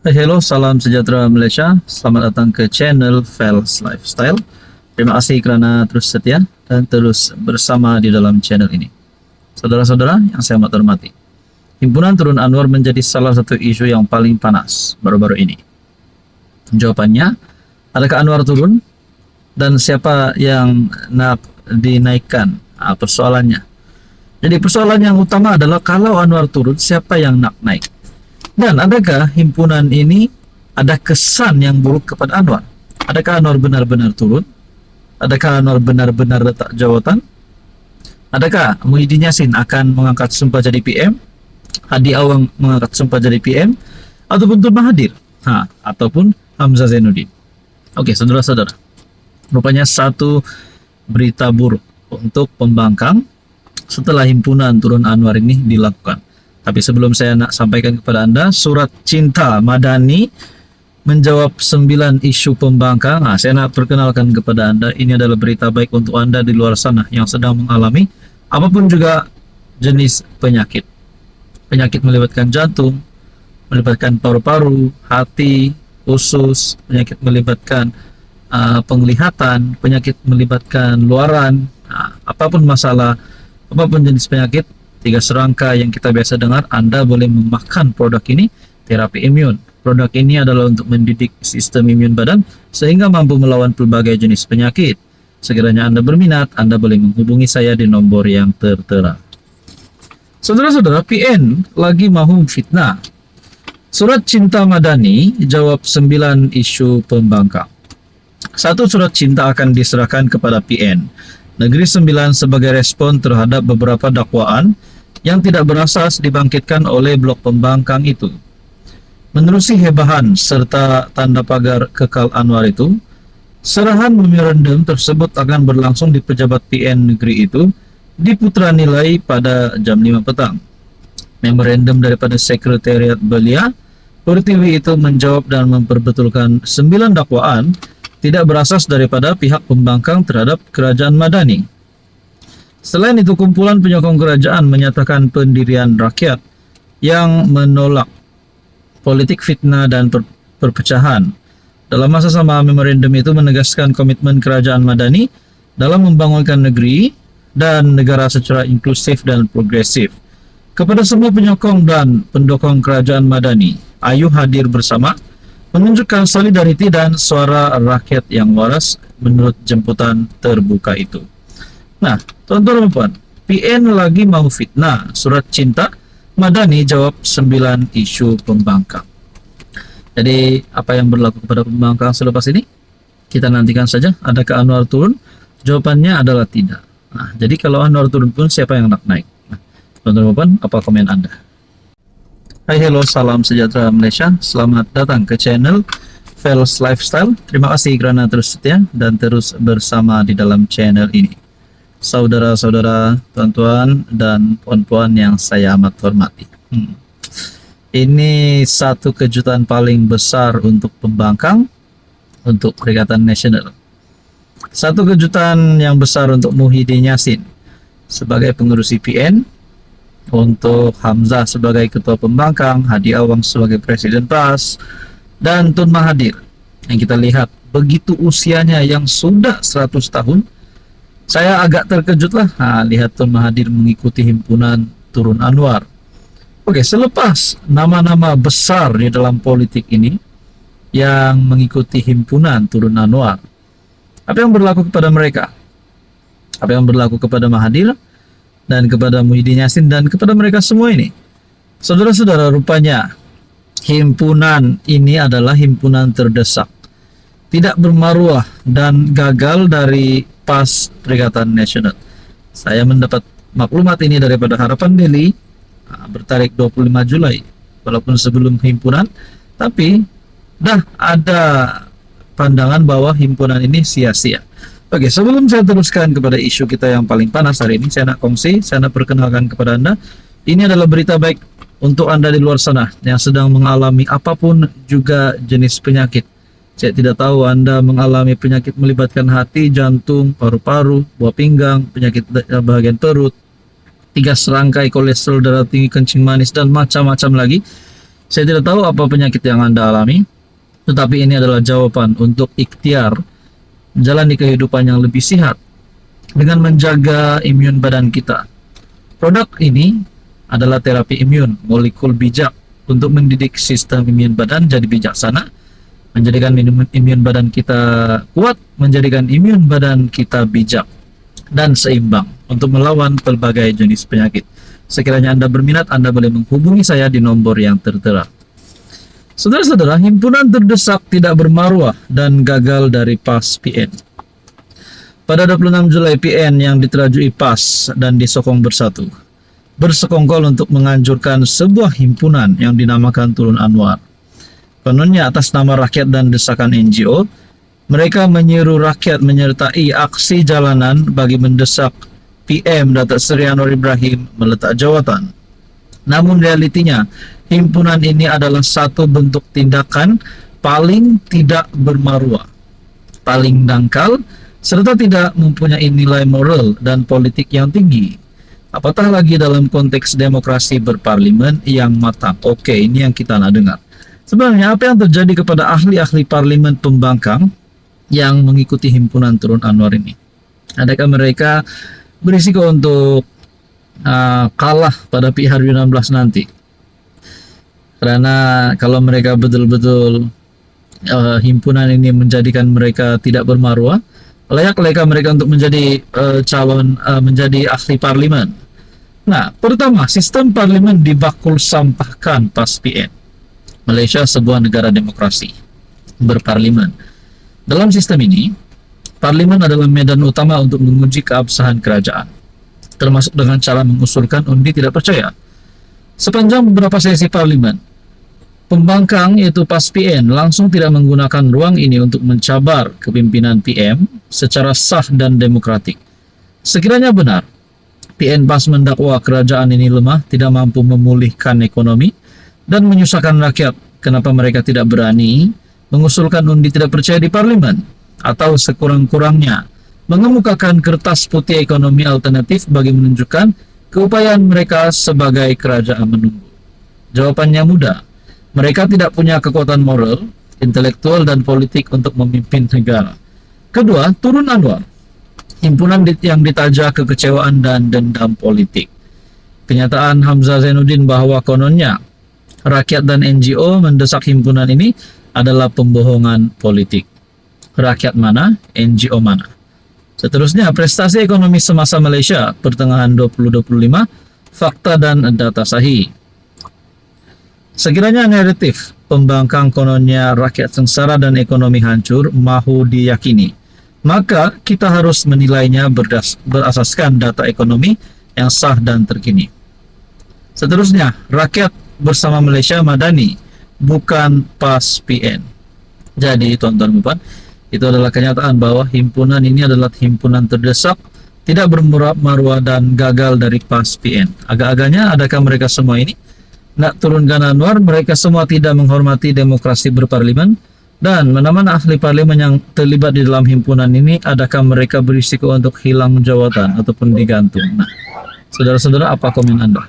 Hello, salam sejahtera Malaysia. Selamat datang ke channel Fels Lifestyle. Terima kasih kerana terus setia dan terus bersama di dalam channel ini. Saudara-saudara yang saya amat hormati, Himpunan Turun Anwar menjadi salah satu isu yang paling panas baru-baru ini. Jawabannya, adakah Anwar turun dan siapa yang nak dinaikkan? Persoalannya. Jadi persoalan yang utama adalah kalau Anwar turun, siapa yang nak naik? Dan adakah himpunan ini ada kesan yang buruk kepada Anwar? Adakah Anwar benar-benar turun? Adakah Anwar benar-benar letak jawatan? Adakah Muhyiddin Yassin akan mengangkat sumpah jadi PM? Hadi Awang mengangkat sumpah jadi PM? Ataupun Tun Mahathir? Ataupun Hamzah Zainuddin? Oke, saudara-saudara. Rupanya satu berita buruk untuk pembangkang setelah himpunan Turun Anwar ini dilakukan. Tapi sebelum saya nak sampaikan kepada Anda, surat cinta Madani menjawab 9 isu pembangkang. Saya nak perkenalkan kepada Anda, ini adalah berita baik untuk Anda di luar sana yang sedang mengalami apapun juga jenis penyakit. Penyakit melibatkan jantung, melibatkan paru-paru, hati, usus, penyakit melibatkan penglihatan, penyakit melibatkan luaran, apapun masalah, apapun jenis penyakit, 3 serangka yang kita biasa dengar, Anda boleh memakan produk ini, terapi imun. Produk ini adalah untuk mendidik sistem imun badan sehingga mampu melawan pelbagai jenis penyakit. Sekiranya Anda berminat, Anda boleh menghubungi saya di nomor yang tertera. Saudara-saudara, PN lagi mahu fitnah. Surat cinta Madani jawab 9 isu pembangkang. Satu surat cinta akan diserahkan kepada PN Negeri Sembilan sebagai respon terhadap beberapa dakwaan yang tidak berasas dibangkitkan oleh blok pembangkang itu. Menerusi hebahan serta tanda pagar kekal Anwar itu, serahan memorandum tersebut akan berlangsung di pejabat PN negeri itu di Putra Nilai pada jam 5 petang. Memorandum daripada Sekretariat Belia Pertiwi itu menjawab dan memperbetulkan 9 dakwaan tidak berasas daripada pihak pembangkang terhadap kerajaan Madani. Selain itu, kumpulan penyokong kerajaan menyatakan pendirian rakyat yang menolak politik fitnah dan perpecahan. Dalam masa sama, memorandum itu menegaskan komitmen kerajaan Madani dalam membangunkan negeri dan negara secara inklusif dan progresif. Kepada semua penyokong dan pendukung kerajaan Madani, ayo hadir bersama menunjukkan solidariti dan suara rakyat yang waras menurut jemputan terbuka itu. Nah, tuan-tuan dan puan, PN lagi mau fitnah. Surat cinta Madani jawab 9 isu pembangkang. Jadi, apa yang berlaku kepada pembangkang selepas ini? Kita nantikan saja. Adakah Anwar turun? Jawabannya adalah tidak. Nah, jadi kalau Anwar turun pun siapa yang nak naik? Nah, tuan-tuan dan puan, apa komen Anda? Hai, hello, salam sejahtera Malaysia. Selamat datang ke channel Fels Lifestyle. Terima kasih kerana terus setia dan terus bersama di dalam channel ini. Saudara-saudara, tuan-tuan dan puan-puan yang saya amat hormati. Ini satu kejutan paling besar untuk pembangkang, untuk Perikatan Nasional. Satu kejutan yang besar untuk Muhyiddin Yassin sebagai pengurus PN, untuk Hamzah sebagai ketua pembangkang, Hadi Awang sebagai presiden PAS, dan Tun Mahathir yang kita lihat begitu usianya yang sudah 100 tahun. Saya agak terkejut lah lihat Tun Mahathir mengikuti himpunan Turun Anwar. Oke, selepas nama-nama besar di dalam politik ini yang mengikuti himpunan Turun Anwar, apa yang berlaku kepada mereka? Apa yang berlaku kepada Mahathir dan kepada Muhyiddin Yassin dan kepada mereka semua ini? Saudara-saudara, rupanya himpunan ini adalah himpunan terdesak, tidak bermaruah dan gagal dari PAS Perikatan Nasional. Saya mendapat maklumat ini daripada Harapan Daily bertarik 25 Julai, walaupun sebelum himpunan, tapi dah ada pandangan bahwa himpunan ini sia-sia. Oke, sebelum saya teruskan kepada isu kita yang paling panas hari ini, saya nak kongsi, saya nak perkenalkan kepada Anda. Ini adalah berita baik untuk Anda di luar sana yang sedang mengalami apapun juga jenis penyakit. Saya tidak tahu Anda mengalami penyakit melibatkan hati, jantung, paru-paru, buah pinggang, penyakit bahagian perut, 3 serangkai kolesterol darah tinggi, kencing manis, dan macam-macam lagi. Saya tidak tahu apa penyakit yang Anda alami, tetapi ini adalah jawaban untuk ikhtiar menjalani kehidupan yang lebih sehat dengan menjaga imun badan kita. Produk ini adalah terapi imun molekul bijak untuk mendidik sistem imun badan jadi bijaksana, menjadikan imun badan kita kuat, menjadikan imun badan kita bijak dan seimbang untuk melawan berbagai jenis penyakit. Sekiranya Anda berminat, Anda boleh menghubungi saya di nomor yang tertera. Saudara-saudara, himpunan terdesak tidak bermaruah dan gagal dari PAS PN. Pada 26 Julai, PN yang diterajui PAS dan disokong bersatu bersekongkol untuk menganjurkan sebuah himpunan yang dinamakan Turun Anwar. Kononnya atas nama rakyat dan desakan NGO, mereka menyeru rakyat menyertai aksi jalanan bagi mendesak PM Datuk Seri Anwar Ibrahim meletak jawatan. Namun realitinya, himpunan ini adalah satu bentuk tindakan paling tidak bermaruah, paling dangkal, serta tidak mempunyai nilai moral dan politik yang tinggi. Apatah lagi dalam konteks demokrasi berparlimen yang matang. Oke, ini yang kita nak dengar. Sebenarnya apa yang terjadi kepada ahli-ahli parlimen pembangkang yang mengikuti himpunan Turun Anwar ini? Adakah mereka berisiko untuk kalah pada PR16 nanti? Karena kalau mereka betul-betul himpunan ini menjadikan mereka tidak bermaruah, layak-layak mereka untuk menjadi menjadi ahli parlimen. Nah, pertama, sistem parlimen dibakul sampahkan PAS PN. Malaysia sebuah negara demokrasi berparlimen. Dalam sistem ini, parlimen adalah medan utama untuk menguji keabsahan kerajaan, termasuk dengan cara mengusulkan undi tidak percaya. Sepanjang beberapa sesi parlimen, pembangkang yaitu PAS PN langsung tidak menggunakan ruang ini untuk mencabar kepimpinan PM secara sah dan demokratik. Sekiranya benar, PN PAS mendakwa kerajaan ini lemah, tidak mampu memulihkan ekonomi, dan menyusahkan rakyat. Kenapa mereka tidak berani mengusulkan undi tidak percaya di parlimen? Atau sekurang-kurangnya mengemukakan kertas putih ekonomi alternatif bagi menunjukkan keupayaan mereka sebagai kerajaan menunggu? Jawabannya mudah. Mereka tidak punya kekuatan moral, intelektual, dan politik untuk memimpin negara. Kedua, Turun Anwar, himpunan yang ditaja kekecewaan dan dendam politik. Kenyataan Hamzah Zainuddin bahwa kononnya rakyat dan NGO mendesak himpunan ini adalah pembohongan politik. Rakyat mana, NGO mana? Seterusnya, prestasi ekonomi semasa Malaysia pertengahan 2025, fakta dan data sahih. Sekiranya naratif pembangkang kononnya rakyat sengsara dan ekonomi hancur mahu diyakini, maka kita harus menilainya berasaskan data ekonomi yang sah dan terkini. Seterusnya, rakyat bersama Malaysia Madani, bukan PAS PN. Jadi, tuan-tuan dan puan, itu adalah kenyataan bahwa himpunan ini adalah himpunan terdesak, tidak bermaruah dan gagal dari PAS PN. Agak-agaknya, adakah mereka semua ini nak turunkan Anwar? Mereka semua tidak menghormati demokrasi berparlimen. Dan mana-mana ahli parlimen yang terlibat di dalam himpunan ini, adakah mereka berisiko untuk hilang jawatan ataupun digantung? Nah, saudara-saudara, apa komen Anda?